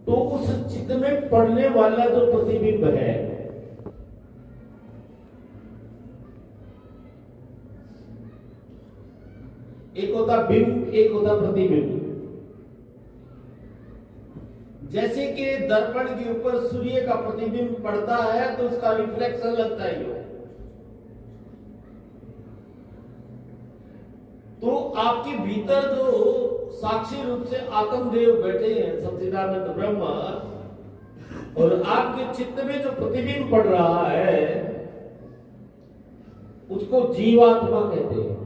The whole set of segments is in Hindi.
तो उस चित्त में पड़ने वाला जो प्रतिबिंब है, एक होता बिंब, एक होता प्रतिबिंब। जैसे कि दर्पण के ऊपर सूर्य का प्रतिबिंब पड़ता है तो उसका रिफ्लेक्शन लगता है यो। तो आपके भीतर जो साक्षी रूप से आत्मदेव बैठे हैं सच्चिदानंद ब्रह्म, और आपके चित्त में जो प्रतिबिंब पड़ रहा है उसको जीवात्मा कहते हैं।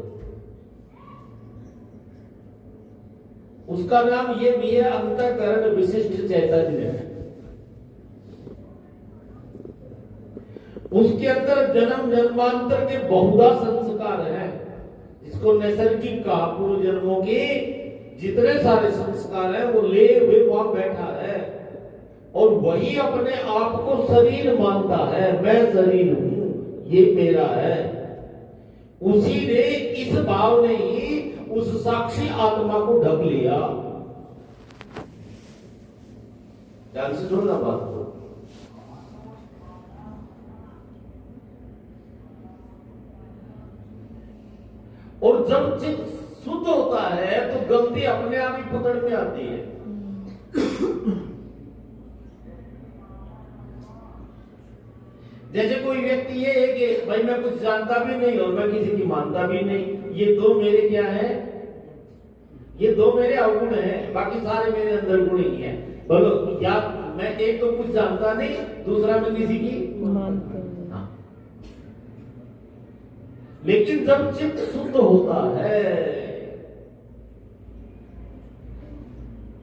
उसका नाम ये भी है अंतःकरण विशिष्ट चैतन्य। उसके अंदर जन्म जन्मांतर के बहुधा संस्कार हैं, इसको नैसर्गिक कहा। पूर्व जन्मों के जितने सारे संस्कार हैं वो ले हुए वहां बैठा है, और वही अपने आप को शरीर मानता है। मैं शरीर हूं, ये मेरा है। उसी ने इस भाव ने ही उस साक्षी आत्मा को ढक लिया। ध्यान से सुनना बात को। और जब चित्त शुद्ध होता है तो गलती अपने आप ही पकड़ में आती है। जैसे कोई व्यक्ति ये है कि भाई मैं कुछ जानता भी नहीं और मैं किसी की मानता भी नहीं, ये दो मेरे क्या है, ये दो मेरे अवगुण हैं, बाकी सारे मेरे अंदर गुण ही हैं। बोलो, या मैं एक तो कुछ जानता नहीं, दूसरा मैं किसी की मानता नहीं। हाँ। लेकिन जब चित्त शुद्ध होता है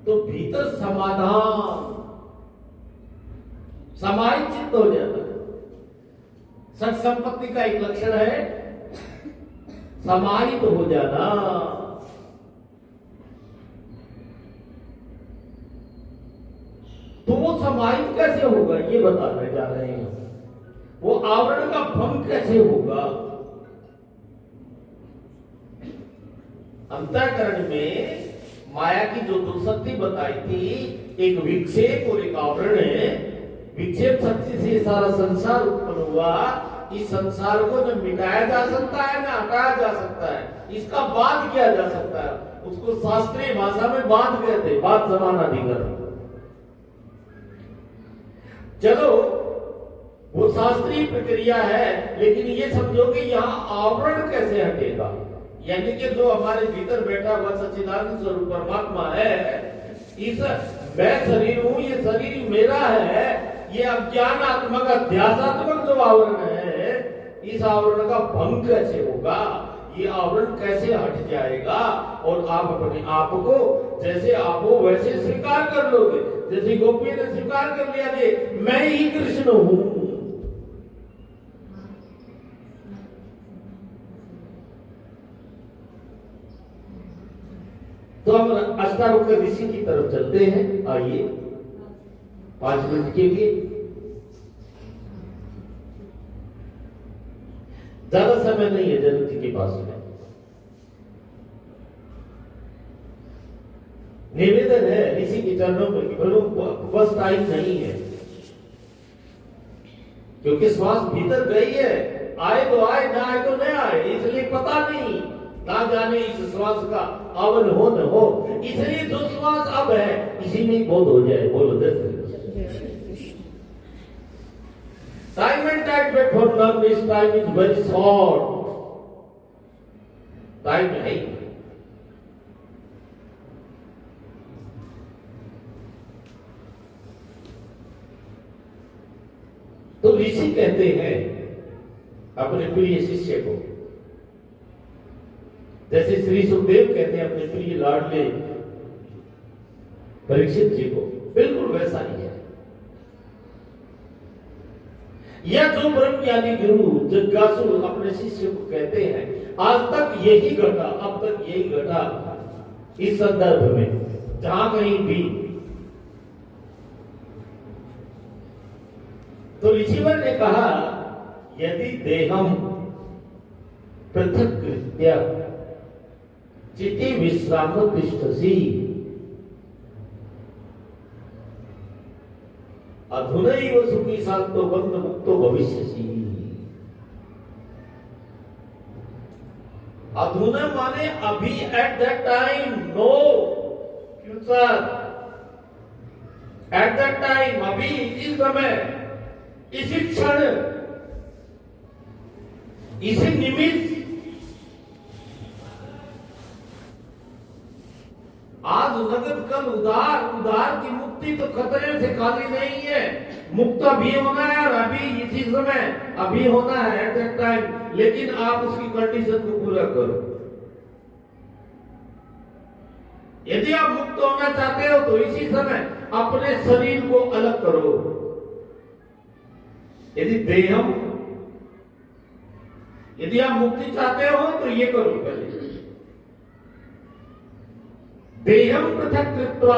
तो भीतर समाधान, समाहित चित्त हो जाता है। सच संपत्ति का एक लक्षण है समाहित हो जाना। तो वो समाहित कैसे होगा ये बताने जा रहे हैं। वो आवरण का भंग कैसे होगा। अंतःकरण में माया की जो दुर्शक्ति बताई थी, एक विक्षेप और एक आवरण है। विक्षेप शक्ति से सारा संसार उत्पन्न हुआ। इस संसार को न मिटाया जा सकता है न हटाया जा सकता है, इसका बाध किया जा सकता है। उसको शास्त्रीय भाषा में बाध कहते, बाध समानाधिकरण। चलो वो शास्त्रीय प्रक्रिया है, लेकिन ये समझो कि यहाँ आवरण कैसे हटेगा। यानी कि जो हमारे भीतर बैठा हुआ सच्चिदानंद स्वरूप परमात्मा है, इस मैं शरीर हूं, ये शरीर मेरा है, ये अज्ञानात्मक अध्यासात्मक जो आवरण है, इस आवरण का भंग कैसे होगा, ये आवरण कैसे हट जाएगा और आप अपने आप को जैसे आप हो वैसे स्वीकार कर लोगे। जैसे गोपी ने स्वीकार कर लिया कि मैं ही कृष्ण हूं। तो हम अष्टावक्र ऋषि की तरफ चलते हैं। आइए 5 मिनट के लिए। ज्यादा समय नहीं है जनक जी के पास में। निवेदन है ऋषि के चरणों में कि प्रभु बस टाइम नहीं है, क्योंकि श्वास भीतर गई है। आए तो आए, ना आए तो न आए, इसलिए पता नहीं, ना जाने इस श्वास का आवन हो न हो। इसलिए जो श्वास अब है इसी में बोध हो जाए। बोलो जैसे टाइम एंड टाइम पे for love this time is very short. Time है तो ऋषि कहते हैं अपने प्रिय शिष्य को, जैसे श्री सुखदेव कहते हैं अपने प्रिय लाडले परीक्षित जी को, बिल्कुल वैसा ही है। यह जो ब्रह्मज्ञानी गुरु जिज्ञासु अपने शिष्य को कहते हैं, आज तक यही घटा, अब तक यही घटा इस संदर्भ में जहां कहीं भी। तो ऋषिवर ने कहा, यदि देहम पृथक कृत्य चिति विश्राम तिष्ठसि, अधुनैव सुखी शांतो बंध मुक्तो भविष्यसि। अधुना माने अभी, at that time, no future, at that time, अभी, इसी समय, इसी क्षण, इसी निमित्त। आज नगद कल उधार, उधार की मुक्ति तो खतरे से खाली नहीं है। मुक्त अभी होना है और अभी इसी समय अभी होना है, एट दैट टाइम। लेकिन आप उसकी कंडीशन को पूरा करो। यदि आप मुक्त होना चाहते हो तो इसी समय अपने शरीर को अलग करो। यदि आप मुक्ति चाहते हो तो ये करो पहले। देहम पृथक कृत्वा,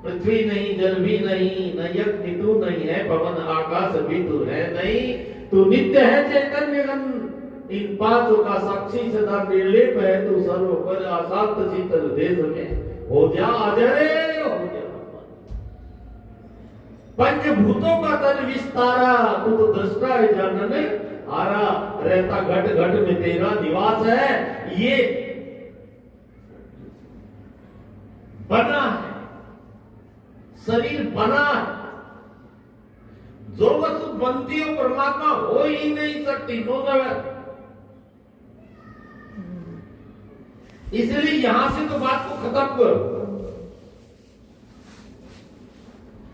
पृथ्वी नहीं, जल भी नहीं, न यज्ञ तू नहीं है, पवन आकाश भी तू है नहीं, तू नित्य है चैतन्य घन। इन पांचों का साक्षी सदा निर्लेप है, तू सर्वोपरि अशांत शीतल देश में हो जा अजरे, हो जा। पंचभूतों का तन विस्तारा, तू तो दृष्टा है जानने हारा। रहता घट घट में तेरा निवास है, ये बना है, शरीर बना है। जो वस्तु बनती हो परमात्मा हो ही नहीं सकती, नो जगत। इसलिए यहां से तो बात को खत्म करो।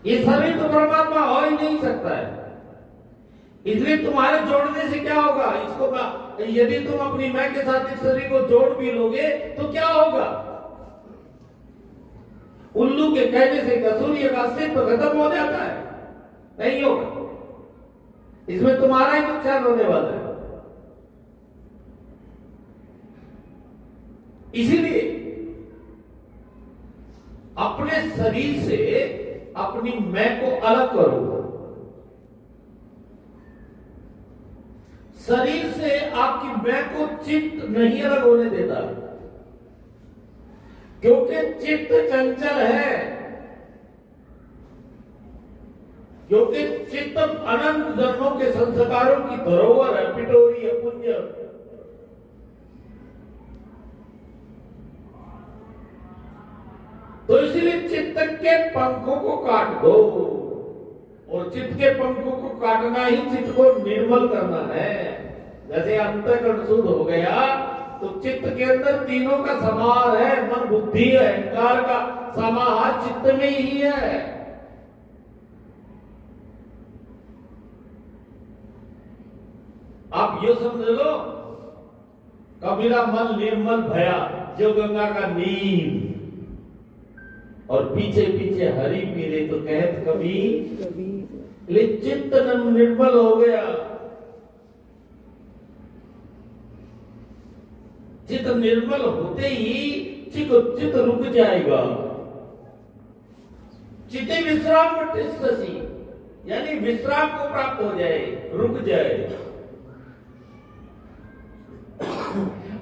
ये शरीर तो परमात्मा हो ही नहीं सकता है। इसलिए तुम्हारे जोड़ने से क्या होगा? इसको यदि तुम अपनी मैं के साथ इस शरीर को जोड़ भी लोगे तो क्या होगा? उल्लू के कहने से क्या सूर्य का अस्तित्व खत्म हो जाता है? नहीं होगा। इसमें तुम्हारा ही नुकसान होने वाला है। इसीलिए अपने शरीर से अपनी मैं को अलग करो। शरीर से आपकी मैं को चित्त नहीं अलग होने देता, क्योंकि चित्त चंचल है, क्योंकि चित्त अनंत जन्मों के संस्कारों की धरोहर है, पिटोरी है, पुण्य। तो इसलिए चित्त के पंखों को काट दो, और चित्त के पंखों को काटना ही चित्त को निर्मल करना है। जैसे अंतःकरण शुद्ध हो गया तो चित्त के अंदर तीनों का समाहार है, मन बुद्धि अहंकार का समाहार चित्त में ही है। आप ये समझ लो, कबीरा मन निर्मल भया जो गंगा का नीर, और पीछे पीछे हरि पीरे तो कहत कबीर, चित्त निर्मल हो गया। चित्त निर्मल होते ही चित्त रुक जाएगा। चित्ते विश्राम तिष्ठसि, यानी विश्राम को प्राप्त हो जाए, रुक जाए।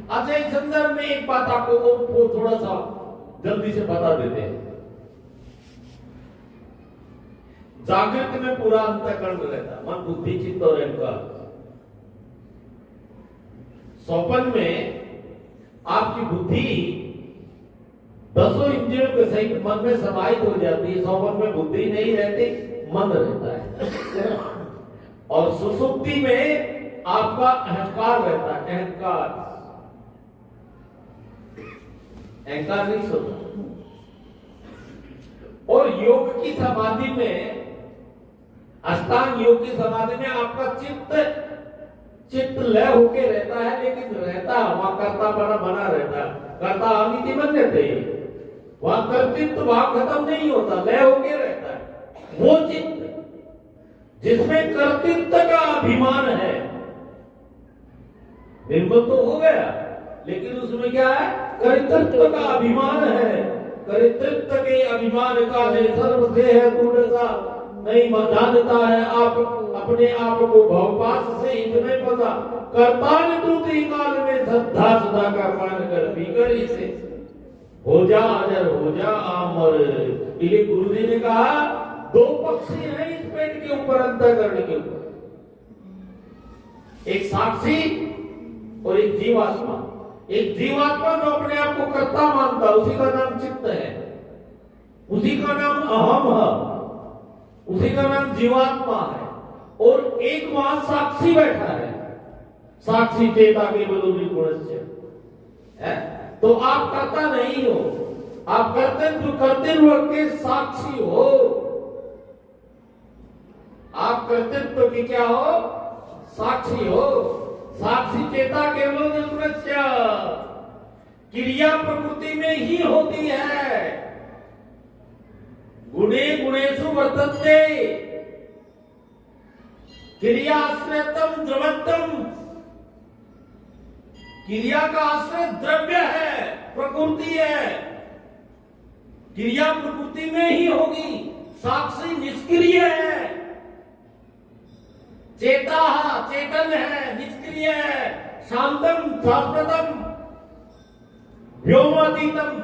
अच्छा, इस संदर्भ में एक बात आपको थोड़ा सा जल्दी से बता देते हैं। जागृत में पूरा अंतःकरण रहता, मन बुद्धि चित्त और अहंकार। स्वप्न में आपकी बुद्धि दसों इंद्रियों के सहित मन में समाहित हो जाती है। स्वप्न में बुद्धि नहीं रहती, मन रहता है। और सुषुप्ति में आपका अहंकार रहता है, अहंकार नहीं सोता। और योग की समाधि में, अष्टांग योग की समाधि में आपका चित्त लय होके रहता है, लेकिन रहता वहां कर्ता बना रहता है। कर्ता अनिति बन रहते हैं, वहां कर्तृत्व भाव खत्म नहीं होता, लय होके रहता है। वो चित्त जिसमें कर्तृत्व का अभिमान है, निर्मल तो हो गया, लेकिन उसमें क्या है? कर्तृत्व का अभिमान है। कर्तृत्व के अभिमान का सर्व से है दूरसा, नहीं जानता है आप अपने आप को भवपास से इसमें फंसा। कर्ता ने दूसरी काल में श्रद्धा सदा का मान कर बिगड़ी से हो जा अजर, हो जा अमर। इसलिए गुरु जी ने कहा दो पक्षी हैं इस पेट के ऊपर, अंतःकरण के ऊपर, एक साक्षी और एक जीवात्मा। एक जीवात्मा जो अपने आप को कर्ता मानता है, उसी का नाम चित्त है, उसी का नाम अहम है, उसी का नाम जीवात्मा है। और एक वहां साक्षी बैठा है, साक्षी चेता केवल निर्गुणस्य है। तो आप करता नहीं हो, आप कर्तृत्व के साक्षी हो। आप कर्तृत्व के क्या हो? साक्षी हो। साक्षी चेता केवल निर्गुणस्य, क्रिया प्रकृति में ही होती है। गुणे गुणेषु वर्तन्ते, क्रिया आश्रयतम द्रवत्तम। क्रिया का आश्रय द्रव्य है, प्रकृति है। क्रिया प्रकृति में ही होगी। साक्षी निष्क्रिय है, चेता चेतन है, निष्क्रिय है, शांतम शाश्वतम व्योमातीतम।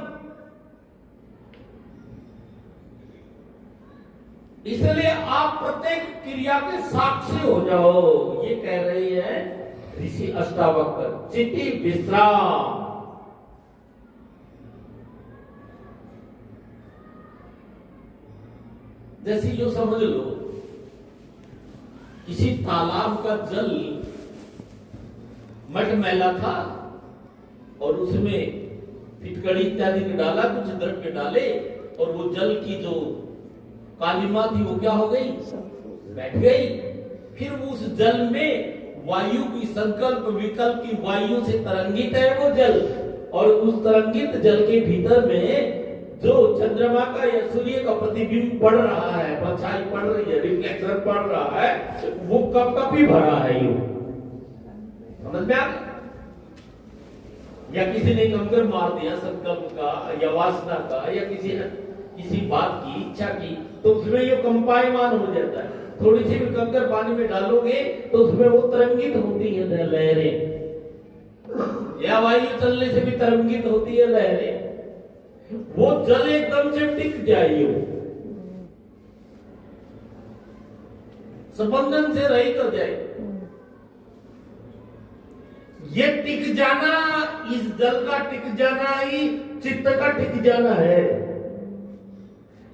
इसलिए आप प्रत्येक क्रिया के साक्षी हो जाओ, ये कह रही है ऋषि अष्टावक्र। चिति विश्राम, जैसे जो समझ लो किसी तालाब का जल मटमैला था और उसमें फिटकड़ी इत्यादि में डाला, कुछ द्रव्य डाले, और वो जल की जो कालिमा थी वो क्या हो गई? बैठ गई। फिर उस जल में वायु की संकल्प विकल्प की वायु से तरंगित है वो जल, और उस तरंगित जल के भीतर में जो चंद्रमा का या सूर्य का प्रतिबिंब पड़ रहा है, परछाई पड़ रही है, रिफ्लेक्शन पड़ रहा है, वो कब कब ही भरा है यूं। समझ में आ गया? या किसी ने कंकर मार दिया संकल्प का या वासना का या किसी बात की इच्छा की, तो उसमें ये कंपायमान हो जाता है। थोड़ी सी भी कंकर पानी में डालोगे तो उसमें वो तरंगित होती है लहरें, या वायु चलने से भी तरंगित होती है लहरें। वो जल एकदम से टिक जाइए, संबंधन से रहित हो जाए। ये टिक जाना, इस जल का टिक जाना ही चित्त का टिक जाना है।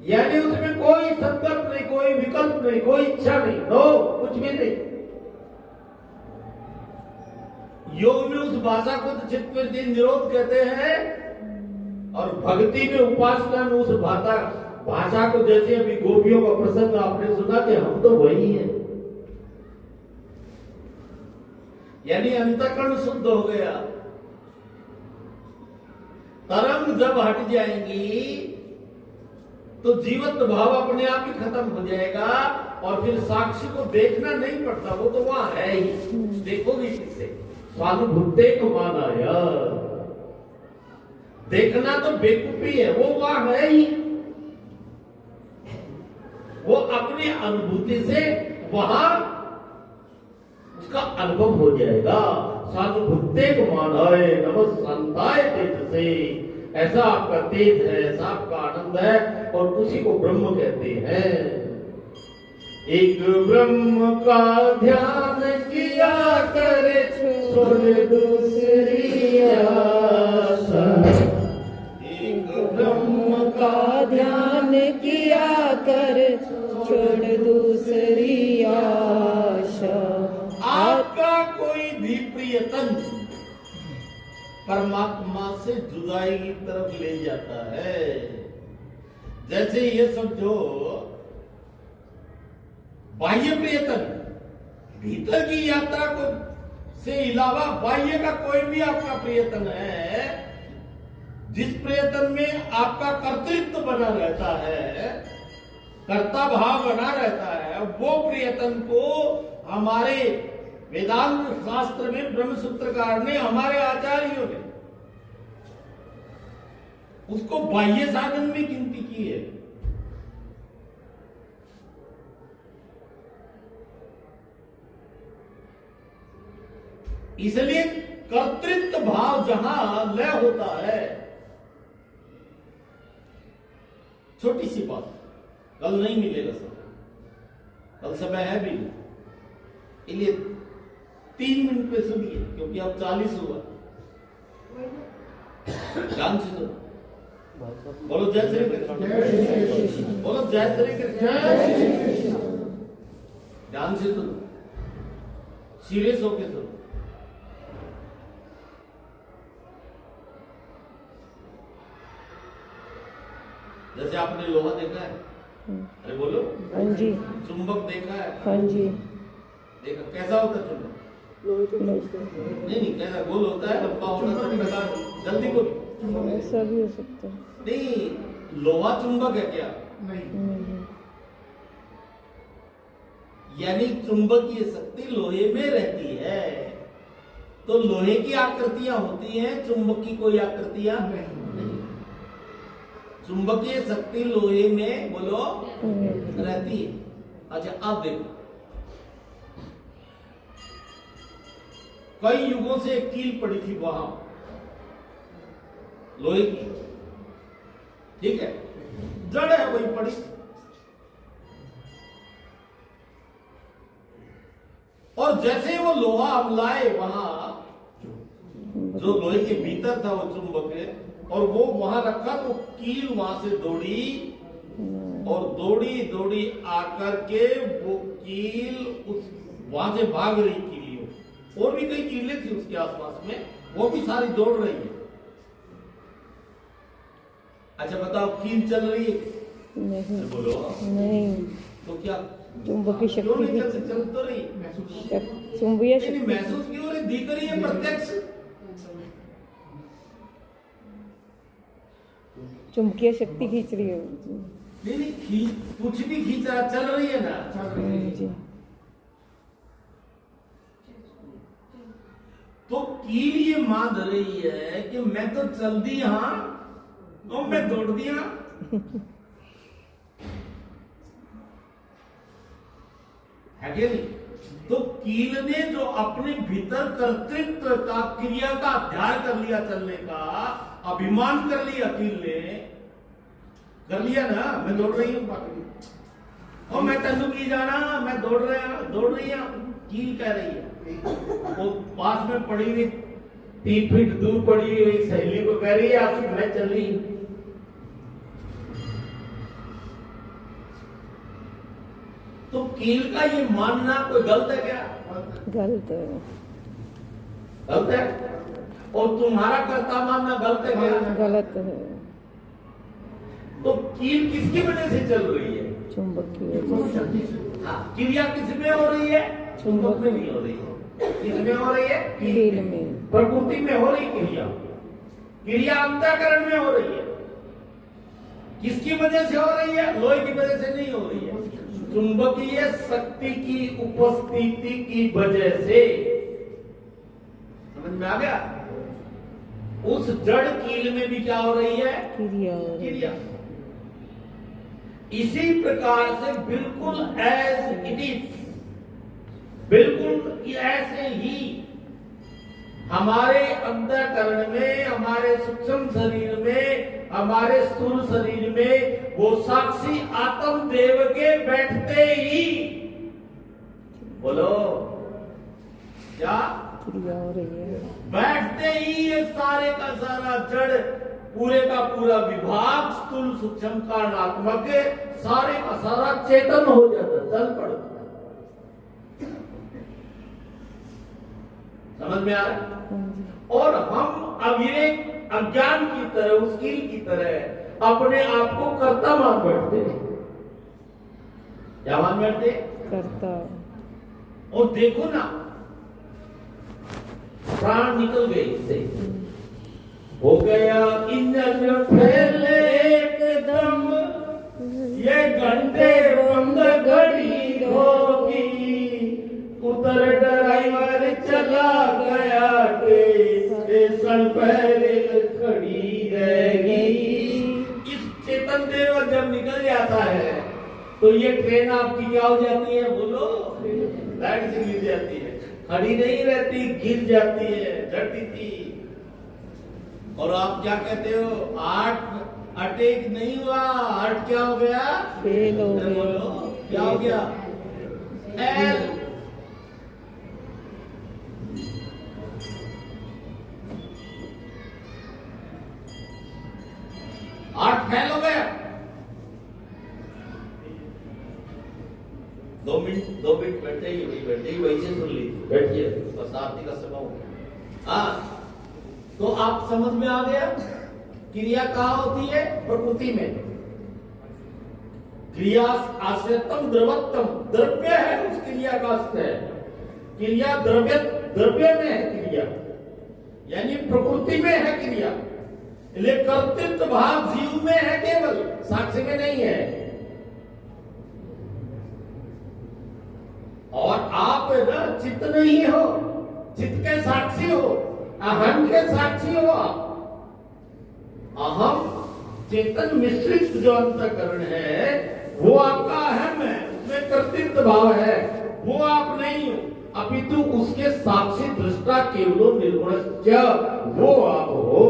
यानी उसमें कोई संकल्प नहीं, कोई विकल्प नहीं, कोई इच्छा नहीं, नो कुछ भी नहीं। योग में उस भाषा को तो चित्त वृत्ति निरोध कहते हैं, और भक्ति में उपासना में उस भाषा को, जैसे अभी गोपियों का प्रसंग आपने सुना कि हम तो वही हैं, यानी अंतःकरण शुद्ध हो गया। तरंग जब हट जाएंगी तो जीवत्व भाव अपने आप ही खत्म हो जाएगा, और फिर साक्षी को देखना नहीं पड़ता, वो तो वहां है ही। देखोगे किससे? स्वानुभूते को माना यार, देखना तो बेवकूफी है, वो वहां है ही। वो अपनी अनुभूति से वहां उसका अनुभव हो जाएगा। स्वानुभूते को मानाए नमः शांताय तेज से, ऐसा आपका तेज है, ऐसा आपका आनंद है, और उसी को ब्रह्म कहते हैं। एक ब्रह्म का ध्यान किया करे, छोड़ दूसरी आशा। एक ब्रह्म का ध्यान किया कर, छोड़ दूसरी आशा। आपका कोई भी प्रियतन परमात्मा से जुदाई की तरफ ले जाता है। जैसे ये समझो बाह्य प्रियतन, भीतर की यात्रा को से अलावा बाह्य का कोई भी आपका प्रियतन है, जिस प्रियतन में आपका कर्तृत्व बना रहता है, कर्ता भाव बना रहता है, वो प्रियतन को हमारे वेदांत शास्त्र में ब्रह्म सूत्रकार ने, हमारे आचार्यों ने उसको बाह्य साधन में गिनती की है। इसलिए कर्तृत्व भाव जहां लय होता है, छोटी सी बात, कल नहीं मिलेगा समय, कल समय है भी नहीं, इसलिए 3 मिनट में सुनिए, क्योंकि अब 40 हुआ। ध्यान से सुनो, बोलो जय श्री कृष्ण, बोलो जय श्री कृष्ण। ध्यान से सुनो, सीरियस होके सुनो। जैसे आपने लोहा देखा है, अरे बोलो, हाँ जी, चुंबक देखा है, हाँ जी, देखा कैसा होता है चुंबक? नहीं, कैसा गोल होता है, लंबा होता है, जल्दी को ऐसा भी हो सकता है। नहीं, लोहा चुंबक है क्या? नहीं, यानी चुंबकीय शक्ति लोहे में रहती है, तो लोहे की आकृतियां होती हैं, चुंबक की कोई आकृतियां नहीं। चुंबकीय शक्ति लोहे में बोलो रहती है। अच्छा, अब देखो, कई युगों से एक कील पड़ी थी वहां लोहे की, ठीक है, जड़ है वही पड़ी, और जैसे वो लोहा हम लाए वहां, जो लोहे के भीतर था वो चुंबक है, और वो वहां रखा, तो कील वहां से दौड़ी, और दौड़ी दौड़ी आकर के वो कील उस वहां से भाग रही कीलियों, और भी कई कीलें थी उसके आसपास में, वो भी सारी दौड़ रही है। अच्छा बताओ, कील चल रही है? नहीं, बोलो नहीं, तो क्या चुंबकीय क्यों शक्ति नहीं भी चल तो रही? चुंबकीय नहीं, शक्ति महसूस क्यों हो रही? दिख रही है प्रत्यक्ष। चुंबकीय शक्ति खींच रही है। नहीं, कुछ भी खींच रहा, चल रही है ना जी, तो कील ये मान रही है कि मैं तो चल दी यहां और मैं दौड़ दिया। है कि नहीं? तो कील ने जो अपने भीतर कर्तृत्व का, क्रिया का अध्याय कर लिया, चलने का अभिमान कर लिया, कील ने कर लिया ना, मैं दौड़ रही हूं, और मैं तन्नू की जाना, मैं दौड़ रही हूं, कील कह रही है। वो पास में पड़ी हुई 3 फीट दूर पड़ी हुई एक सहेली को कह रही है, आसिफ मैं चल रही हूं। तो कील का ये मानना कोई गलत है क्या? गलत है, गलत है। और तुम्हारा कर्ता मानना गलत है क्या? गलत है। तो कील किसकी वजह से चल रही है? चुंबक की वजह से। हाँ, क्रिया किसमें हो रही है? चुंबक में नहीं हो रही है। किसमें हो रही है? कील में। प्रकृति में हो रही क्रिया, क्रिया अंतःकरण में हो रही है। किसकी वजह से हो रही है? लोहे की वजह से नहीं हो रही है, चुंबकीय शक्ति की उपस्थिति की वजह से। समझ में आ गया? उस जड़ कील में भी क्या हो रही है? क्रिया हो रही है। क्रिया। इसी प्रकार से बिल्कुल एज इट इज, बिल्कुल ऐसे ही हमारे अंतःकरण में, हमारे सूक्ष्म शरीर में, हमारे स्थूल शरीर में वो साक्षी आत्म देव के बैठते ही, बोलो क्या क्रिया हो रही है, बैठते ही ये सारे का सारा जड़, पूरे का पूरा विभाग, स्थूल सूक्ष्म कारणात्मक, सारे का सारा चेतन हो जाता, चल पड़ता। समझ में आ रहा है? और हम अविवेक, अज्ञान की तरह, उस कील की तरह अपने आप को कर्ता मान बैठते हैं। क्या मान बैठते? करता। और देखो ना, प्राण निकल गए इससे, हो गया इंजन फैले एकदम, ये घंटे बंद घड़ी होगी, उतर ड्राइवर चला गया, स्टेशन पहले खड़ी रहेगी। इस चेतन देव जब निकल जाता है तो ये ट्रेन आपकी क्या हो जाती है? बोलो, लाइट से गिर जाती है, खड़ी नहीं रहती, गिर जाती है, झटती थी। और आप क्या कहते हो? 8 अटैक नहीं हुआ, अर्ट क्या हो गया? फेल हो अरे गया। बोलो, क्या हो गया? एल। आर्ट फेल हो गया। 2 मिनट बैठ जाइए, वही से सुन लीजिए, बैठिए, शताब्दी का समय हो गया। हाँ, तो आप समझ में आ गया क्रिया कहाँ होती है? प्रकृति में। क्रिया आश्रयतम द्रवत्तम, द्रव्य है उस क्रिया का आश्रय। क्रिया द्रव्य में है क्रिया, यानी प्रकृति में है क्रिया। इसलिए कर्तृत्व भाव जीव में है, केवल साक्षी में नहीं है। और आप ना चित्त नहीं हो, चित्त के साक्षी हो, अहम के साक्षी हो आप। अहम चेतन मिश्रित जो अंतःकरण है वो आपका अहम है, उसमें कर्तृत्व भाव है, वो आप नहीं हो, अपितु उसके साक्षी दृष्टा केवलो निर्गुणश्च, वो आप हो।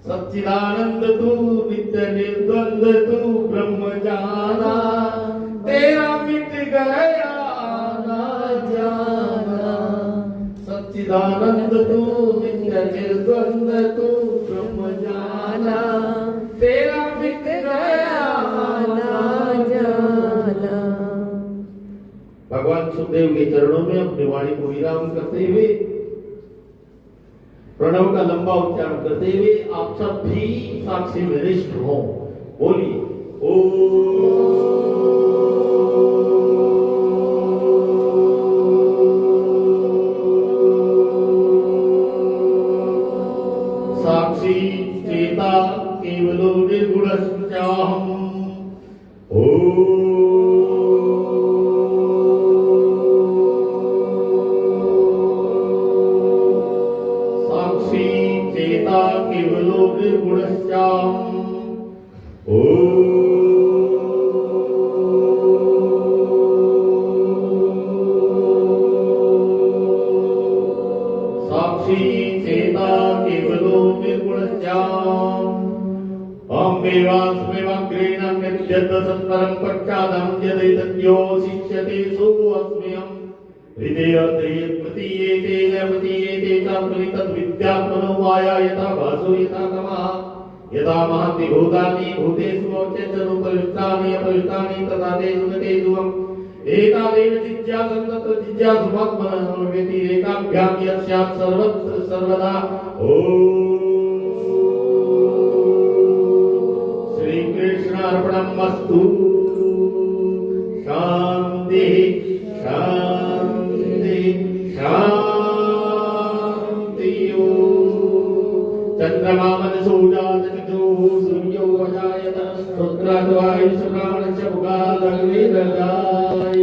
सच्चिदानंद तू नित्य निर्द्वंद तू ब्रह्म जाना, तेरा मिट गया आना जाना। सच्चिदानंद तू नित्य निर्द्वंद तू ब्रह्म जाना, तेरा मिट गया आना जाना। भगवान सुखदेव के चरणों में अपनी वाणी को विराम करते हुए, प्रणव का लंबा उच्चारण करते हुए आप सब भी साक्षी विनिष्ठ हो। बोलिए साक्षी चेता केवलो निर्गुणश्चाहम्। साक्षी चेता केवलो निर्गुणश्चाहम्। साक्षी चेता केवलो निर्गुणश्चाहम्। अहमेवास्म्यग्रेण यद्यत् सत्परं पश्चादहं यदैतद्योऽशिष्यते सोऽस्म्यहम्। हृदये प्रतीयेते न प्रतीयेते चात्मनि तद्विद्यात्मनो माया यथा भासो यथा तमः। यथा महन्ति भूतानि भूतेषु अचञ्चलोपविष्टानि अपविष्टानि तथा तेषु न तेषु एकादेव जिज्ञासं तत्र जिज्ञासुमात्मनः व्यतिरेकाभ्यां यत् स्यात् सर्वत्र सर्वदा। श्री कृष्णार्पणमस्तु। शान्ति शान्ति शान्ति। चन्द्रमा मनसो जातचक्षुः सूर्यो अजायत रुद्राद्वायुः प्राणश्च मुखादग्निर्जायते।